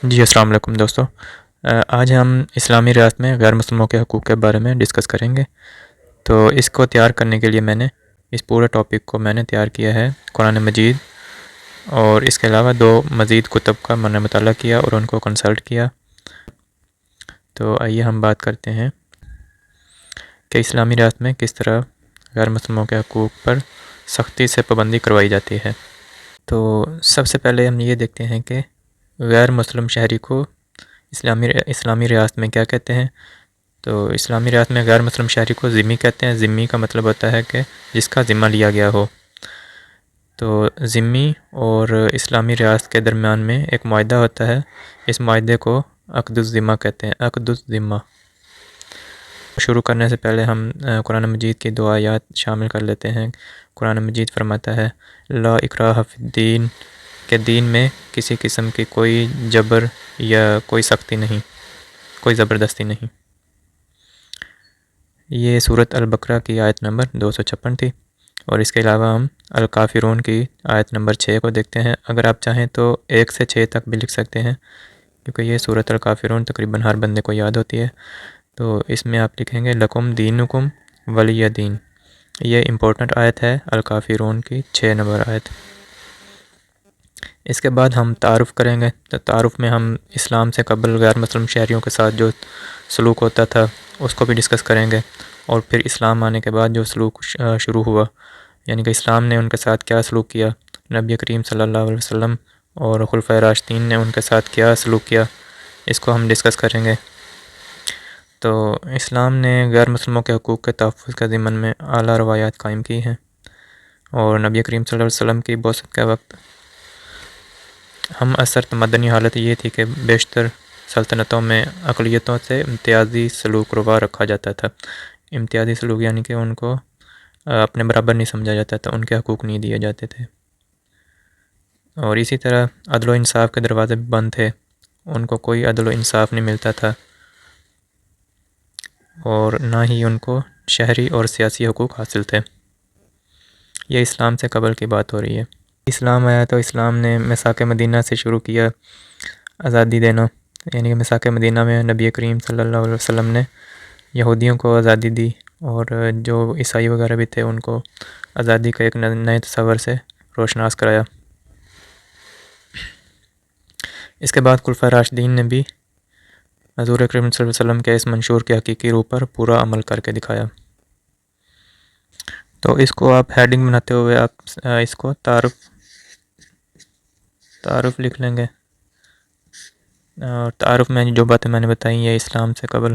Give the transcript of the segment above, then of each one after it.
جی السلام علیکم دوستو، آج ہم اسلامی ریاست میں غیر مسلموں کے حقوق کے بارے میں ڈسکس کریں گے۔ تو اس کو تیار کرنے کے لیے اس پورے ٹاپک کو میں نے تیار کیا ہے قرآن مجید، اور اس کے علاوہ دو مزید کتب کا میں نے مطالعہ کیا اور ان کو کنسلٹ کیا۔ تو آئیے ہم بات کرتے ہیں کہ اسلامی ریاست میں کس طرح غیر مسلموں کے حقوق پر سختی سے پابندی کروائی جاتی ہے۔ تو سب سے پہلے ہم یہ دیکھتے ہیں کہ غیر مسلم شہری کو اسلامی ریاست میں کیا کہتے ہیں۔ تو اسلامی ریاست میں غیر مسلم شہری کو ذمہ کہتے ہیں۔ ذمہ کا مطلب ہوتا ہے کہ جس کا ذمہ لیا گیا ہو۔ تو ذمہ اور اسلامی ریاست کے درمیان میں ایک معاہدہ ہوتا ہے، اس معاہدے کو عقد الذمہ کہتے ہیں، عقد الذمہ۔ شروع کرنے سے پہلے ہم قرآن مجید کی دو آیات شامل کر لیتے ہیں۔ قرآن مجید فرماتا ہے لا اکراہ فی الدین، کہ دین میں کسی قسم کی کوئی جبر یا کوئی سختی نہیں، کوئی زبردستی نہیں۔ یہ سورۃ البقرہ کی آیت نمبر 256 تھی، اور اس کے علاوہ ہم الکافرون کی آیت نمبر 6 کو دیکھتے ہیں۔ اگر آپ چاہیں تو 1 سے 6 تک بھی لکھ سکتے ہیں، کیونکہ یہ سورۃ الکافرون تقریباً ہر بندے کو یاد ہوتی ہے۔ تو اس میں آپ لکھیں گے لکم دینکم ولی دین۔ یہ امپورٹنٹ آیت ہے، الکافرون کی 6 نمبر آیت۔ اس کے بعد ہم تعارف کریں گے۔ تو تعارف میں ہم اسلام سے قبل غیر مسلم شہریوں کے ساتھ جو سلوک ہوتا تھا اس کو بھی ڈسکس کریں گے، اور پھر اسلام آنے کے بعد جو سلوک شروع ہوا، یعنی کہ اسلام نے ان کے ساتھ کیا سلوک کیا، نبی کریم صلی اللہ علیہ وسلم اور خلفائے راشدین نے ان کے ساتھ کیا سلوک کیا، اس کو ہم ڈسکس کریں گے۔ تو اسلام نے غیر مسلموں کے حقوق کے تحفظ کے ضمن میں اعلیٰ روایات قائم کی ہیں، اور نبی کریم صلی اللہ علیہ وسلم کی بعثت کے وقت ہم اثر تمدنی حالت یہ تھی کہ بیشتر سلطنتوں میں اقلیتوں سے امتیازی سلوک روا رکھا جاتا تھا۔ امتیازی سلوک یعنی کہ ان کو اپنے برابر نہیں سمجھا جاتا تھا، ان کے حقوق نہیں دیے جاتے تھے، اور اسی طرح عدل و انصاف کے دروازے بھی بند تھے، ان کو کوئی عدل و انصاف نہیں ملتا تھا، اور نہ ہی ان کو شہری اور سیاسی حقوق حاصل تھے۔ یہ اسلام سے قبل کی بات ہو رہی ہے۔ اسلام آیا تو اسلام نے میثاق مدینہ سے شروع کیا آزادی دینا، یعنی کہ میثاق مدینہ میں نبی کریم صلی اللہ علیہ وسلم نے یہودیوں کو آزادی دی، اور جو عیسائی وغیرہ بھی تھے ان کو آزادی کا ایک نئے تصور سے روشناس کرایا۔ اس کے بعد خلفائے راشدین نے بھی حضور اکرم صلی اللہ علیہ وسلم کے اس منشور کے حقیقی روح پر پورا عمل کر کے دکھایا۔ تو اس کو آپ ہیڈنگ بناتے ہوئے آپ اس کو تعارف لکھ لیں گے، اور تعارف میں جو باتیں میں نے بتائی یہ اسلام سے قبل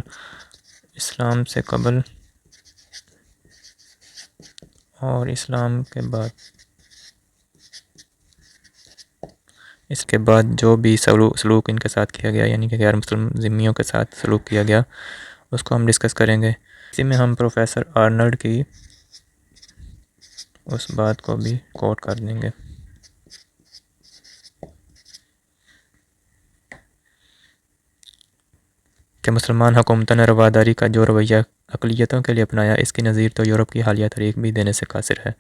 اور اسلام کے بعد، اس کے بعد جو بھی سلوک ان کے ساتھ کیا گیا، یعنی کہ غیر مسلم ذمیوں کے ساتھ سلوک کیا گیا، اس کو ہم ڈسکس کریں گے۔ اسی میں ہم پروفیسر آرنلڈ کی اس بات کو بھی کوٹ کر دیں گے۔ کہ مسلمان حکومتوں نے رواداری کا جو رویہ اقلیتوں کے لیے اپنایا، اس کی نظیر تو یورپ کی حالیہ تاریخ بھی دینے سے قاصر ہے،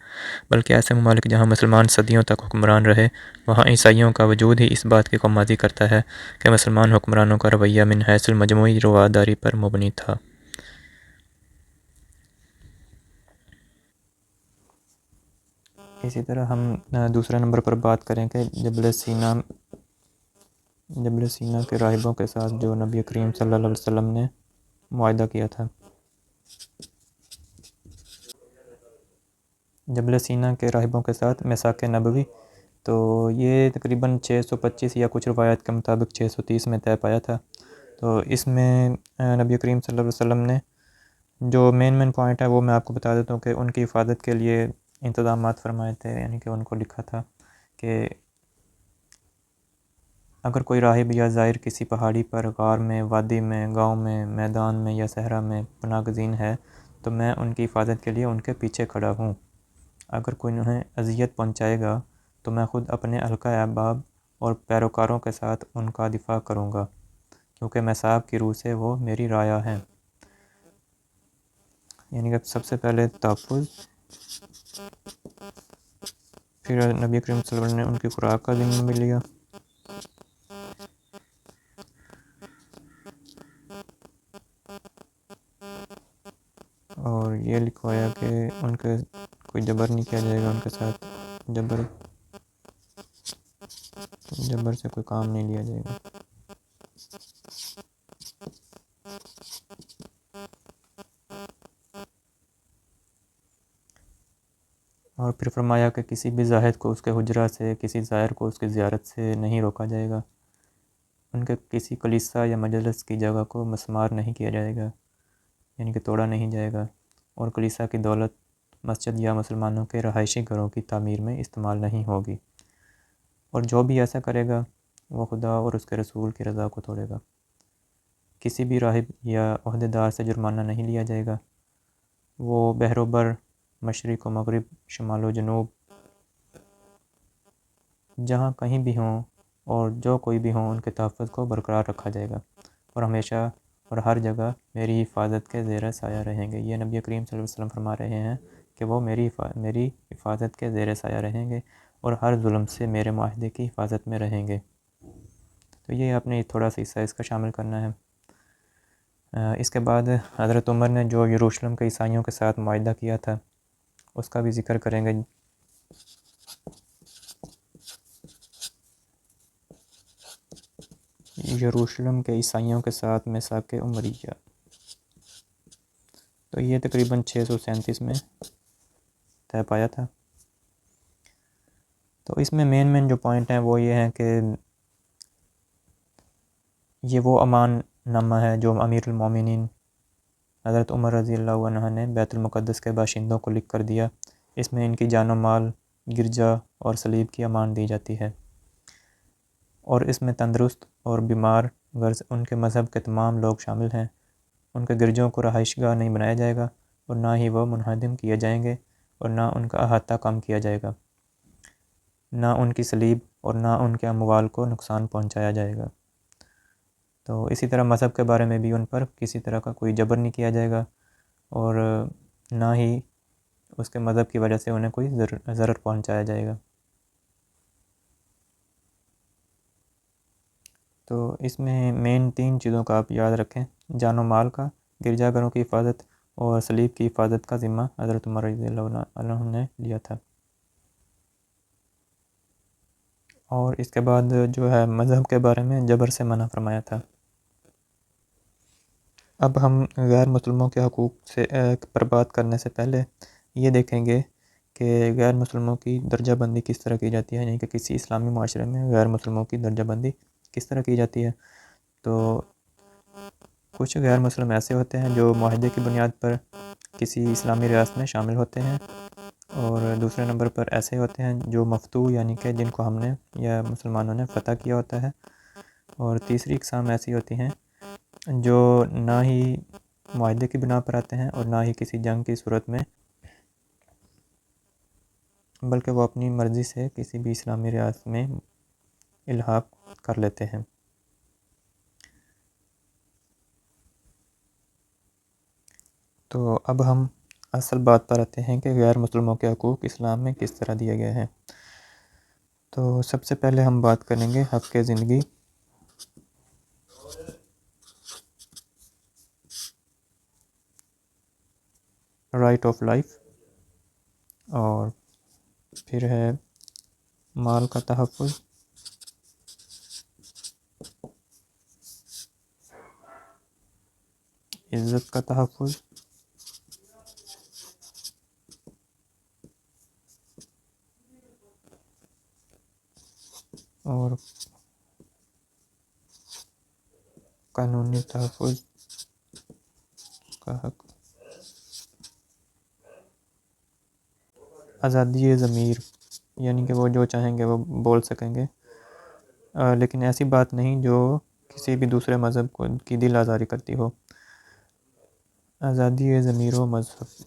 بلکہ ایسے ممالک جہاں مسلمان صدیوں تک حکمران رہے، وہاں عیسائیوں کا وجود ہی اس بات کی غمازی کرتا ہے کہ مسلمان حکمرانوں کا رویہ من حیث المجموعی رواداری پر مبنی تھا۔ اسی طرح ہم دوسرے نمبر پر بات کریں کہ جبل سینا کے راہبوں کے ساتھ جو نبی کریم صلی اللہ علیہ وسلم نے معاہدہ کیا تھا۔ جبل سینا کے راہبوں کے ساتھ میثاق نبوی، تو یہ تقریباً 625 یا کچھ روایات کے مطابق 630 میں طے پایا تھا۔ تو اس میں نبی کریم صلی اللہ علیہ وسلم نے جو مین پوائنٹ ہے وہ میں آپ کو بتا دیتا ہوں کہ ان کی حفاظت کے لیے انتظامات فرمائے تھے، یعنی کہ ان کو لکھا تھا کہ اگر کوئی راہب یا زائر کسی پہاڑی پر، غار میں، وادی میں، گاؤں میں، میدان میں یا صحرا میں پناہ گزین ہے تو میں ان کی حفاظت کے لیے ان کے پیچھے کھڑا ہوں۔ اگر کوئی انہیں اذیت پہنچائے گا تو میں خود اپنے حلقہ احباب اور پیروکاروں کے ساتھ ان کا دفاع کروں گا، کیونکہ میثاق کی روح سے وہ میری رعایا ہیں۔ یعنی کہ سب سے پہلے تحفظ، پھر نبی کریم صلی اللہ علیہ وسلم نے ان کی خوراک کا ذمہ بھی لیا، اور یہ لکھوایا کہ ان کے کوئی جبر نہیں کیا جائے گا، ان کے ساتھ جبر سے کوئی کام نہیں لیا جائے گا۔ اور پھر فرمایا کہ کسی بھی زاہد کو اس کے حجرہ سے، کسی زائر کو اس کی زیارت سے نہیں روکا جائے گا، ان کے کسی کلیسا یا مجلس کی جگہ کو مسمار نہیں کیا جائے گا، یعنی کہ توڑا نہیں جائے گا، اور کلیسا کی دولت مسجد یا مسلمانوں کے رہائشی گھروں کی تعمیر میں استعمال نہیں ہوگی، اور جو بھی ایسا کرے گا وہ خدا اور اس کے رسول کی رضا کو توڑے گا۔ کسی بھی راہب یا عہدیدار سے جرمانہ نہیں لیا جائے گا، وہ بحر و بر، مشرق و مغرب، شمال و جنوب، جہاں کہیں بھی ہوں اور جو کوئی بھی ہوں، ان کے تحفظ کو برقرار رکھا جائے گا، اور ہمیشہ اور ہر جگہ میری حفاظت کے زیر سایہ رہیں گے۔ یہ نبی کریم صلی اللہ علیہ وسلم فرما رہے ہیں کہ وہ میری حفاظت کے زیر سایہ رہیں گے اور ہر ظلم سے میرے معاہدے کی حفاظت میں رہیں گے۔ تو یہ آپ نے تھوڑا سا حصہ اس کا شامل کرنا ہے۔ اس کے بعد حضرت عمر نے جو یروشلم کے عیسائیوں کے ساتھ معاہدہ کیا تھا اس کا بھی ذکر کریں گے۔ یروشلم کے عیسائیوں کے ساتھ میثاق عمریہ، تو یہ تقریباً 637 میں طے پایا تھا۔ تو اس میں مین جو پوائنٹ ہیں وہ یہ ہیں کہ یہ وہ امان نامہ ہے جو امیر المومنین حضرت عمر رضی اللہ عنہ نے بیت المقدس کے باشندوں کو لکھ کر دیا۔ اس میں ان کی جان و مال، گرجا اور صلیب کی امان دی جاتی ہے، اور اس میں تندرست اور بیمار غرض ان کے مذہب کے تمام لوگ شامل ہیں۔ ان کے گرجوں کو رہائش گاہ نہیں بنایا جائے گا، اور نہ ہی وہ منہدم کیے جائیں گے، اور نہ ان کا احاطہ کم کیا جائے گا، نہ ان کی صلیب اور نہ ان کے اموال کو نقصان پہنچایا جائے گا۔ تو اسی طرح مذہب کے بارے میں بھی ان پر کسی طرح کا کوئی جبر نہیں کیا جائے گا، اور نہ ہی اس کے مذہب کی وجہ سے انہیں کوئی ضرر پہنچایا جائے گا۔ تو اس میں مین 3 چیزوں کا آپ یاد رکھیں: جان و مال کا، گرجا گھروں کی حفاظت اور صلیب کی حفاظت کا ذمہ حضرت عمر رضی اللہ عنہ نے لیا تھا۔ اور اس کے بعد جو ہے مذہب کے بارے میں جبر سے منع فرمایا تھا۔ اب ہم غیر مسلموں کے حقوق پر بات کرنے سے پہلے یہ دیکھیں گے کہ غیر مسلموں کی درجہ بندی کس طرح کی جاتی ہے، یعنی کہ کسی اسلامی معاشرے میں غیر مسلموں کی درجہ بندی کس طرح کی جاتی ہے۔ تو کچھ غیر مسلم ایسے ہوتے ہیں جو معاہدے کی بنیاد پر کسی اسلامی ریاست میں شامل ہوتے ہیں، اور دوسرے نمبر پر ایسے ہوتے ہیں جو مفتوح، یعنی کہ جن کو ہم نے یا مسلمانوں نے فتح کیا ہوتا ہے، اور تیسری اقسام ایسی ہوتی ہیں جو نہ ہی معاہدے کی بنا پر آتے ہیں اور نہ ہی کسی جنگ کی صورت میں، بلکہ وہ اپنی مرضی سے کسی بھی اسلامی ریاست میں الحاق کر لیتے ہیں۔ تو اب ہم اصل بات پر آتے ہیں کہ غیر مسلموں کے حقوق اسلام میں کس طرح دیے گئے ہیں۔ تو سب سے پہلے ہم بات کریں گے حق زندگی۔ رائٹ آف لائف، اور پھر ہے مال کا تحفظ، عزت کا تحفظ، اور قانونی تحفظ کا حق۔ آزادی ضمیر، یعنی کہ وہ جو چاہیں گے وہ بول سکیں گے، لیکن ایسی بات نہیں جو کسی بھی دوسرے مذہب کی دل آزاری کرتی ہو۔ آزادی ضمیر و مذہب۔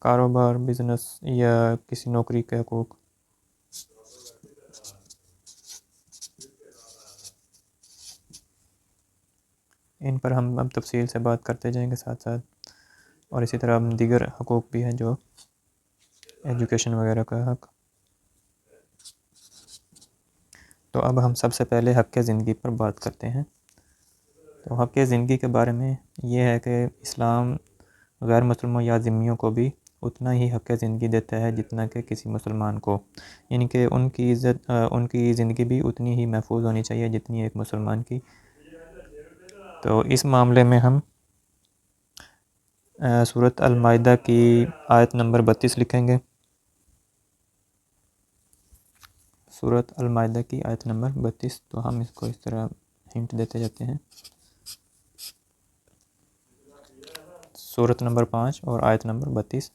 کاروبار، بزنس یا کسی نوکری کے حقوق۔ ان پر ہم اب تفصیل سے بات کرتے جائیں گے ساتھ ساتھ، اور اسی طرح دیگر حقوق بھی ہیں جو ایجوکیشن وغیرہ کا حق۔ تو اب ہم سب سے پہلے حق زندگی پر بات کرتے ہیں۔ تو حق زندگی کے بارے میں یہ ہے کہ اسلام غیر مسلموں یا ذمیوں کو بھی اتنا ہی حق زندگی دیتا ہے جتنا کہ کسی مسلمان کو، یعنی کہ ان کی عزت ان کی زندگی بھی اتنی ہی محفوظ ہونی چاہیے جتنی ایک مسلمان کی۔ تو اس معاملے میں ہم سورۃ المائدہ کی آیت نمبر 32 لکھیں گے۔ سورۃ المائدہ کی آیت نمبر 32، تو ہم اس کو اس طرح ہنٹ دیتے جاتے ہیں۔ سورۃ نمبر 5 اور آیت نمبر 32،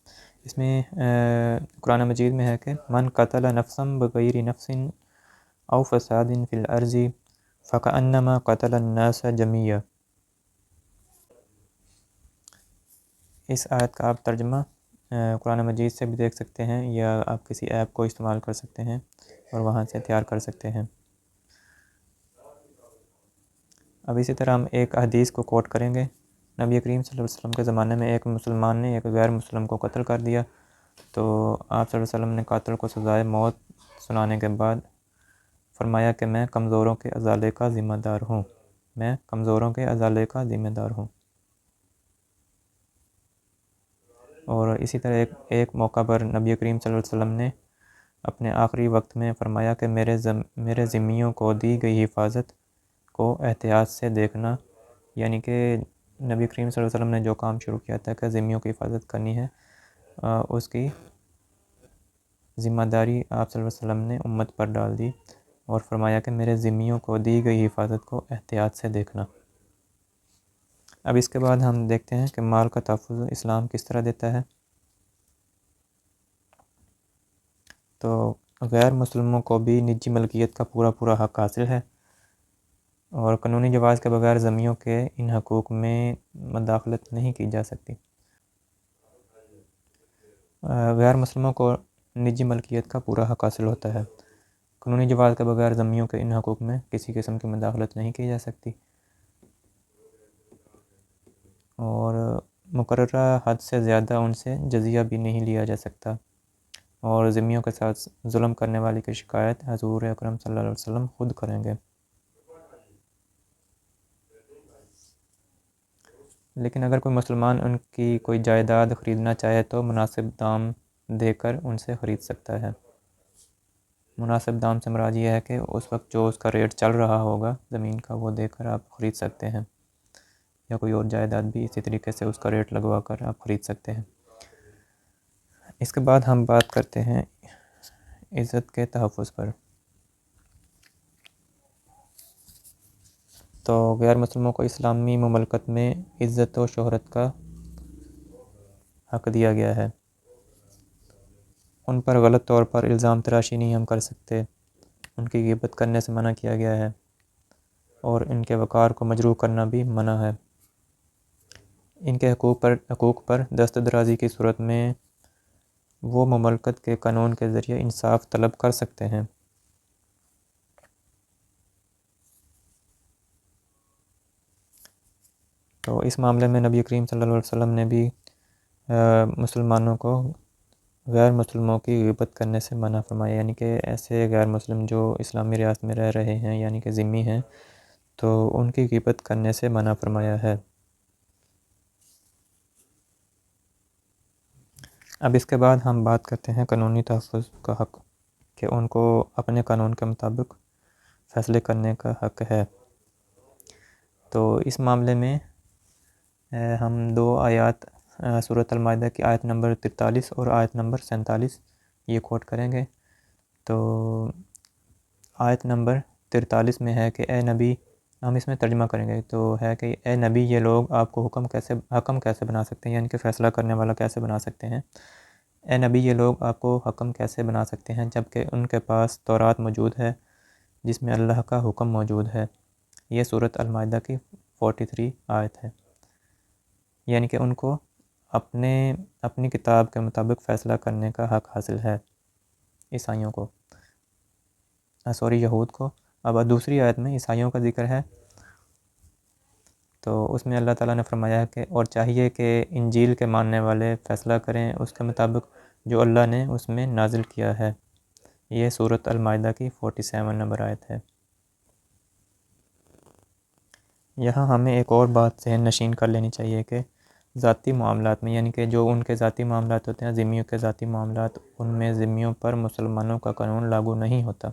اس میں قرآن مجید میں ہے کہ من قتل نفسا بغیر نفس او فساد فی الارض فکأنما قتل الناس جميعا۔ اس آیت کا آپ ترجمہ قرآن مجید سے بھی دیکھ سکتے ہیں، یا آپ کسی ایپ کو استعمال کر سکتے ہیں اور وہاں سے تیار کر سکتے ہیں۔ اب اسی طرح ہم ایک حدیث کو کوٹ کریں گے۔ نبی کریم صلی اللہ علیہ وسلم کے زمانے میں ایک مسلمان نے ایک غیر مسلم کو قتل کر دیا، تو آپ صلی اللہ علیہ وسلم نے قاتل کو سزائے موت سنانے کے بعد فرمایا کہ میں کمزوروں کے ازالے کا ذمہ دار ہوں، میں کمزوروں کے ازالے کا ذمہ دار ہوں۔ اور اسی طرح ایک موقع پر نبی کریم صلی اللہ علیہ وسلم نے اپنے آخری وقت میں فرمایا کہ میرے ذمیوں کو دی گئی حفاظت کو احتیاط سے دیکھنا، یعنی کہ نبی کریم صلی اللہ علیہ وسلم نے جو کام شروع کیا تھا کہ ذمیوں کی حفاظت کرنی ہے، اس کی ذمہ داری آپ صلی اللہ علیہ وسلم نے امت پر ڈال دی اور فرمایا کہ میرے ذمیوں کو دی گئی حفاظت کو احتیاط سے دیکھنا۔ اب اس کے بعد ہم دیکھتے ہیں کہ مال کا تحفظ اسلام کس طرح دیتا ہے۔ تو غیر مسلموں کو بھی نجی ملکیت کا پورا حق حاصل ہے، اور قانونی جواز کے بغیر ذمیوں کے ان حقوق میں مداخلت نہیں کی جا سکتی۔ غیر مسلموں کو نجی ملکیت کا پورا حق حاصل ہوتا ہے، قانونی جواز کے بغیر ذمیوں کے ان حقوق میں کسی قسم کی مداخلت نہیں کی جا سکتی، اور مقررہ حد سے زیادہ ان سے جزیہ بھی نہیں لیا جا سکتا، اور ذمیوں کے ساتھ ظلم کرنے والی کی شکایت حضور اکرم صلی اللہ علیہ وسلم خود کریں گے۔ لیکن اگر کوئی مسلمان ان کی کوئی جائیداد خریدنا چاہے تو مناسب دام دے کر ان سے خرید سکتا ہے۔ مناسب دام سے مراد یہ ہے کہ اس وقت جو اس کا ریٹ چل رہا ہوگا زمین کا، وہ دے کر آپ خرید سکتے ہیں، یا کوئی اور جائیداد بھی اسی طریقے سے اس کا ریٹ لگوا کر آپ خرید سکتے ہیں۔ اس کے بعد ہم بات کرتے ہیں عزت کے تحفظ پر۔ تو غیر مسلموں کو اسلامی مملکت میں عزت و شہرت کا حق دیا گیا ہے، ان پر غلط طور پر الزام تراشی نہیں ہم کر سکتے، ان کی غیبت کرنے سے منع کیا گیا ہے، اور ان کے وقار کو مجروح کرنا بھی منع ہے۔ ان کے حقوق پر دست درازی کی صورت میں وہ مملکت کے قانون کے ذریعے انصاف طلب کر سکتے ہیں۔ تو اس معاملے میں نبی کریم صلی اللہ علیہ وسلم نے بھی مسلمانوں کو غیر مسلموں کی غیبت کرنے سے منع فرمایا، یعنی کہ ایسے غیر مسلم جو اسلامی ریاست میں رہ رہے ہیں، یعنی کہ ذمی ہیں، تو ان کی غیبت کرنے سے منع فرمایا ہے۔ اب اس کے بعد ہم بات کرتے ہیں قانونی تحفظ کا حق، کہ ان کو اپنے قانون کے مطابق فیصلے کرنے کا حق ہے۔ تو اس معاملے میں ہم دو آیات سورۃ المائدہ کی آیت نمبر 43 اور آیت نمبر 47 یہ کوٹ کریں گے۔ تو آیت نمبر 43 میں ہے کہ اے نبی، ہم اس میں ترجمہ کریں گے، تو ہے کہ اے نبی، یہ لوگ آپ کو حکم کیسے بنا سکتے ہیں، یعنی کہ فیصلہ کرنے والا کیسے بنا سکتے ہیں۔ اے نبی، یہ لوگ آپ کو حکم کیسے بنا سکتے ہیں جبکہ ان کے پاس تورات موجود ہے جس میں اللہ کا حکم موجود ہے۔ یہ سورۃ المائدہ کی 43 آیت ہے، یعنی کہ ان کو اپنی کتاب کے مطابق فیصلہ کرنے کا حق حاصل ہے، عیسائیوں کو، یہود کو۔ اب دوسری آیت میں عیسائیوں کا ذکر ہے، تو اس میں اللہ تعالیٰ نے فرمایا ہے کہ اور چاہیے کہ انجیل کے ماننے والے فیصلہ کریں اس کے مطابق جو اللہ نے اس میں نازل کیا ہے، یہ سورۃ المائدہ کی 47 نمبر آیت ہے۔ یہاں ہمیں ایک اور بات ذہن نشین کر لینی چاہیے کہ ذاتی معاملات میں، یعنی کہ جو ان کے ذاتی معاملات ہوتے ہیں، ذمیوں کے ذاتی معاملات، ان میں ذمیوں پر مسلمانوں کا قانون لاگو نہیں ہوتا۔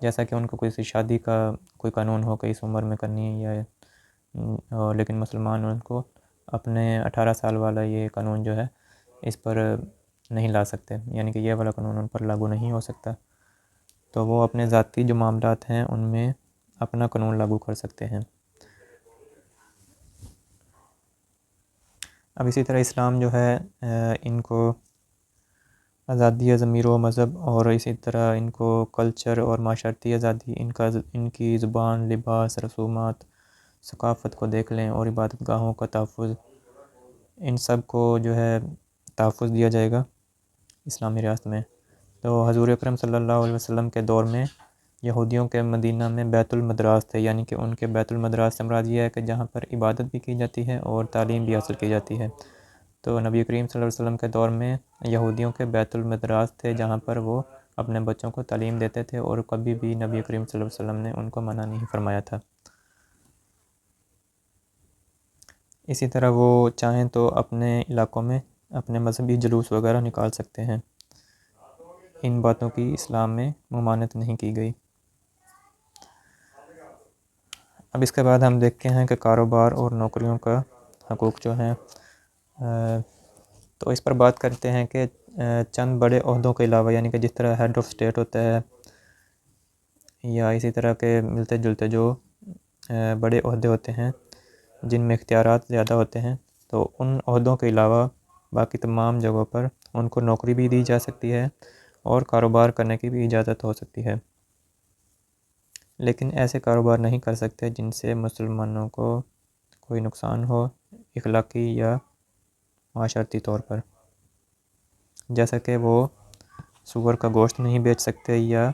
جیسا کہ ان کو کسی شادی کا کوئی قانون ہو کہ اس عمر میں کرنی ہے یا لیکن مسلمان ان کو اپنے 18 سال والا یہ قانون جو ہے اس پر نہیں لا سکتے، یعنی کہ یہ والا قانون ان پر لاگو نہیں ہو سکتا، تو وہ اپنے ذاتی جو معاملات ہیں ان میں اپنا قانون لاگو کر سکتے ہیں۔ اب اسی طرح اسلام جو ہے ان کو آزادی ضمیر و مذہب، اور اسی طرح ان کو کلچر اور معاشرتی آزادی، ان کی زبان، لباس، رسومات، ثقافت کو دیکھ لیں، اور عبادت گاہوں کا تحفظ، ان سب کو جو ہے تحفظ دیا جائے گا اسلامی ریاست میں۔ تو حضور اکرم صلی اللہ علیہ وسلم کے دور میں یہودیوں کے مدینہ میں بیت المدراس تھے، یعنی کہ ان کے بیت المدراس سے مراد یہ ہے کہ جہاں پر عبادت بھی کی جاتی ہے اور تعلیم بھی حاصل کی جاتی ہے۔ تو نبی کریم صلی اللہ علیہ وسلم کے دور میں یہودیوں کے بیت المدراس تھے جہاں پر وہ اپنے بچوں کو تعلیم دیتے تھے، اور کبھی بھی نبی کریم صلی اللہ علیہ وسلم نے ان کو منع نہیں فرمایا تھا۔ اسی طرح وہ چاہیں تو اپنے علاقوں میں اپنے مذہبی جلوس وغیرہ نکال سکتے ہیں، ان باتوں کی اسلام میں ممانعت نہیں کی گئی۔ اب اس کے بعد ہم دیکھتے ہیں کہ کاروبار اور نوکریوں کا حقوق جو ہیں، تو اس پر بات کرتے ہیں کہ چند بڑے عہدوں کے علاوہ، یعنی کہ جس طرح ہیڈ آف اسٹیٹ ہوتا ہے، یا اسی طرح کے ملتے جلتے جو بڑے عہدے ہوتے ہیں جن میں اختیارات زیادہ ہوتے ہیں، تو ان عہدوں کے علاوہ باقی تمام جگہوں پر ان کو نوکری بھی دی جا سکتی ہے اور کاروبار کرنے کی بھی اجازت ہو سکتی ہے، لیکن ایسے کاروبار نہیں کر سکتے جن سے مسلمانوں کو کوئی نقصان ہو اخلاقی یا معاشرتی طور پر، جیسا کہ وہ سور کا گوشت نہیں بیچ سکتے یا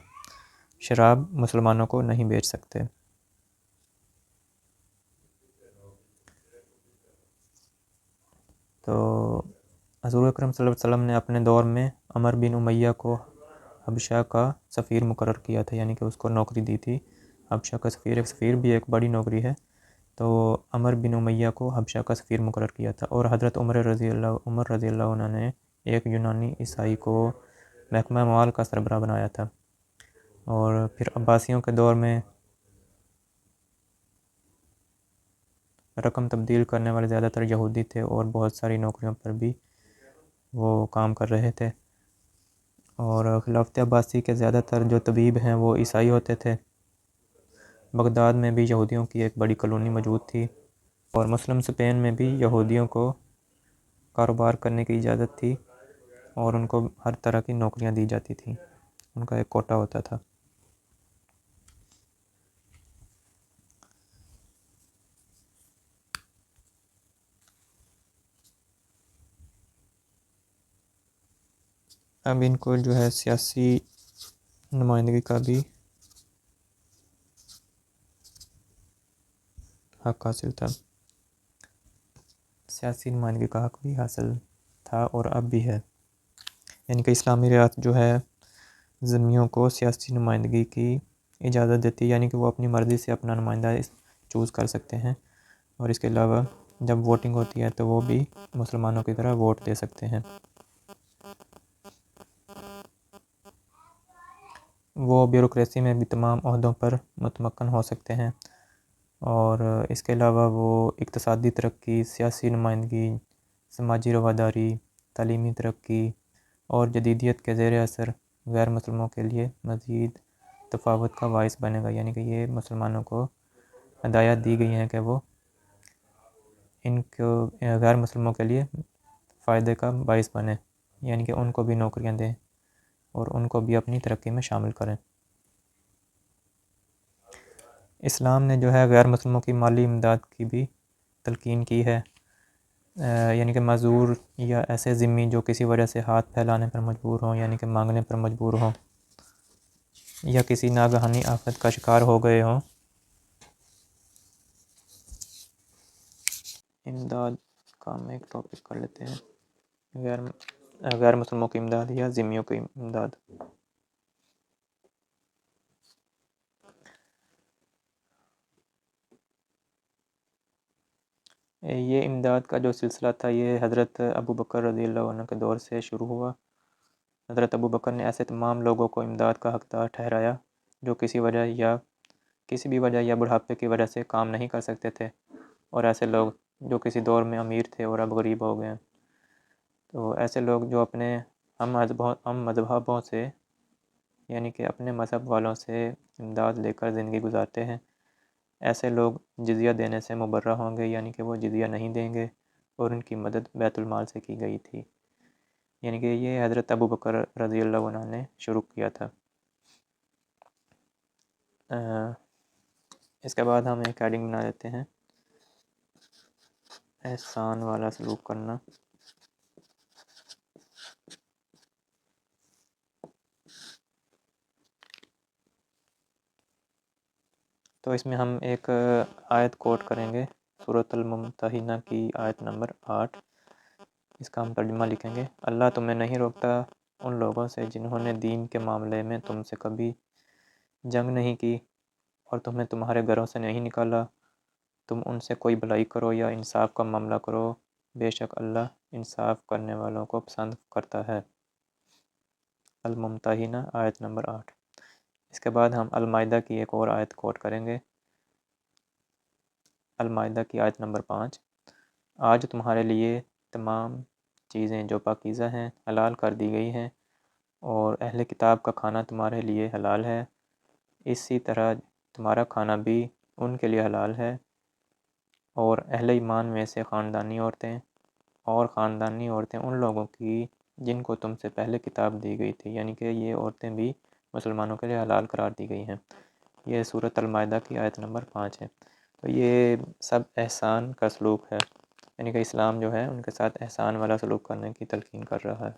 شراب مسلمانوں کو نہیں بیچ سکتے۔ تو حضور اکرم صلی اللہ علیہ وسلم نے اپنے دور میں عمر بن امیہ کو حبشہ کا سفیر مقرر کیا تھا، یعنی کہ اس کو نوکری دی تھی حبشہ کا سفیر۔ ایک سفیر بھی ایک بڑی نوکری ہے، تو عمر بن امیہ کو حبشہ کا سفیر مقرر کیا تھا، اور حضرت عمر رضی اللہ عنہ نے ایک یونانی عیسائی کو محکمہ مال کا سربراہ بنایا تھا، اور پھر عباسیوں کے دور میں رقم تبدیل کرنے والے زیادہ تر یہودی تھے، اور بہت ساری نوکریوں پر بھی وہ کام کر رہے تھے، اور خلافت عباسی کے زیادہ تر جو طبیب ہیں وہ عیسائی ہوتے تھے۔ بغداد میں بھی یہودیوں کی ایک بڑی کالونی موجود تھی، اور مسلم اسپین میں بھی یہودیوں کو کاروبار کرنے کی اجازت تھی، اور ان کو ہر طرح کی نوکریاں دی جاتی تھیں، ان کا ایک کوٹا ہوتا تھا۔ اب ان کو جو ہے سیاسی نمائندگی کا بھی حق حاصل تھا، سیاسی نمائندگی کا حق بھی حاصل تھا اور اب بھی ہے، یعنی کہ اسلامی ریاست جو ہے ذمیوں کو سیاسی نمائندگی کی اجازت دیتی ہے، یعنی کہ وہ اپنی مرضی سے اپنا نمائندہ چوز کر سکتے ہیں، اور اس کے علاوہ جب ووٹنگ ہوتی ہے تو وہ بھی مسلمانوں کی طرح ووٹ دے سکتے ہیں۔ وہ بیوروکریسی میں بھی تمام عہدوں پر متمکن ہو سکتے ہیں، اور اس کے علاوہ وہ اقتصادی ترقی، سیاسی نمائندگی، سماجی رواداری، تعلیمی ترقی اور جدیدیت کے زیر اثر غیر مسلموں کے لیے مزید تفاوت کا باعث بنے گا، یعنی کہ یہ مسلمانوں کو ہدایات دی گئی ہیں کہ وہ ان کو غیر مسلموں کے لیے فائدے کا باعث بنے، یعنی کہ ان کو بھی نوکریاں دیں اور ان کو بھی اپنی ترقی میں شامل کریں۔ اسلام نے جو ہے غیر مسلموں کی مالی امداد کی بھی تلقین کی ہے، یعنی کہ معذور یا ایسے ذمی جو کسی وجہ سے ہاتھ پھیلانے پر مجبور ہوں، یعنی کہ مانگنے پر مجبور ہوں، یا کسی ناگہانی آفت کا شکار ہو گئے ہوں، امداد کا ہم ایک ٹاپک کر لیتے ہیں، غیر مسلموں کی امداد یا ذمیوں کی امداد۔ یہ امداد کا جو سلسلہ تھا یہ حضرت ابو بکر رضی اللہ عنہ کے دور سے شروع ہوا۔ حضرت ابو بکر نے ایسے تمام لوگوں کو امداد کا حقدار ٹھہرایا جو کسی بھی وجہ یا بڑھاپے کی وجہ سے کام نہیں کر سکتے تھے، اور ایسے لوگ جو کسی دور میں امیر تھے اور اب غریب ہو گئے ہیں۔ تو ایسے لوگ جو اپنے ہم مذہبوں سے یعنی کہ اپنے مذہب والوں سے امداد لے کر زندگی گزارتے ہیں، ایسے لوگ جزیہ دینے سے مبرہ ہوں گے، یعنی کہ وہ جزیہ نہیں دیں گے، اور ان کی مدد بیت المال سے کی گئی تھی، یعنی کہ یہ حضرت ابو بکر رضی اللہ عنہ نے شروع کیا تھا۔ اس کے بعد ہم ایک ہیڈنگ بنا لیتے ہیں، احسان والا سلوک کرنا۔ تو اس میں ہم ایک آیت کوٹ کریں گے، سورۃ الممتحنہ کی آیت نمبر 8۔ اس کا ہم ترجمہ لکھیں گے۔ اللہ تمہیں نہیں روکتا ان لوگوں سے جنہوں نے دین کے معاملے میں تم سے کبھی جنگ نہیں کی اور تمہیں تمہارے گھروں سے نہیں نکالا۔ تم ان سے کوئی بھلائی کرو یا انصاف کا معاملہ کرو، بے شک اللہ انصاف کرنے والوں کو پسند کرتا ہے۔ الممتحنہ آیت نمبر 8۔ اس کے بعد ہم المائدہ کی ایک اور آیت کوٹ کریں گے، المائدہ کی آیت نمبر 5۔ آج تمہارے لیے تمام چیزیں جو پاکیزہ ہیں حلال کر دی گئی ہیں، اور اہل کتاب کا کھانا تمہارے لیے حلال ہے، اسی طرح تمہارا کھانا بھی ان کے لیے حلال ہے، اور اہل ایمان میں سے خاندانی عورتیں ان لوگوں کی جن کو تم سے پہلے کتاب دی گئی تھی، یعنی کہ یہ عورتیں بھی مسلمانوں کے لیے حلال قرار دی گئی ہیں۔ یہ سورۃ المائدہ کی آیت نمبر 5 ہے۔ تو یہ سب احسان کا سلوک ہے، یعنی کہ اسلام جو ہے ان کے ساتھ احسان والا سلوک کرنے کی تلقین کر رہا ہے۔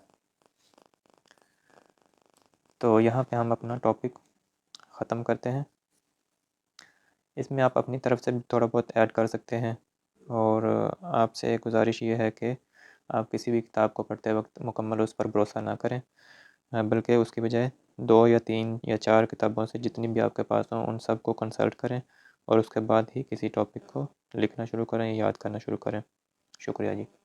تو یہاں پہ ہم اپنا ٹاپک ختم کرتے ہیں۔ اس میں آپ اپنی طرف سے بھی تھوڑا بہت ایڈ کر سکتے ہیں، اور آپ سے گزارش یہ ہے کہ آپ کسی بھی کتاب کو پڑھتے وقت مکمل اس پر بھروسہ نہ کریں، بلکہ اس کی بجائے 2 یا 3 یا 4 کتابوں سے جتنی بھی آپ کے پاس ہوں ان سب کو کنسلٹ کریں، اور اس کے بعد ہی کسی ٹاپک کو لکھنا شروع کریں یا یاد کرنا شروع کریں۔ شکریہ جی۔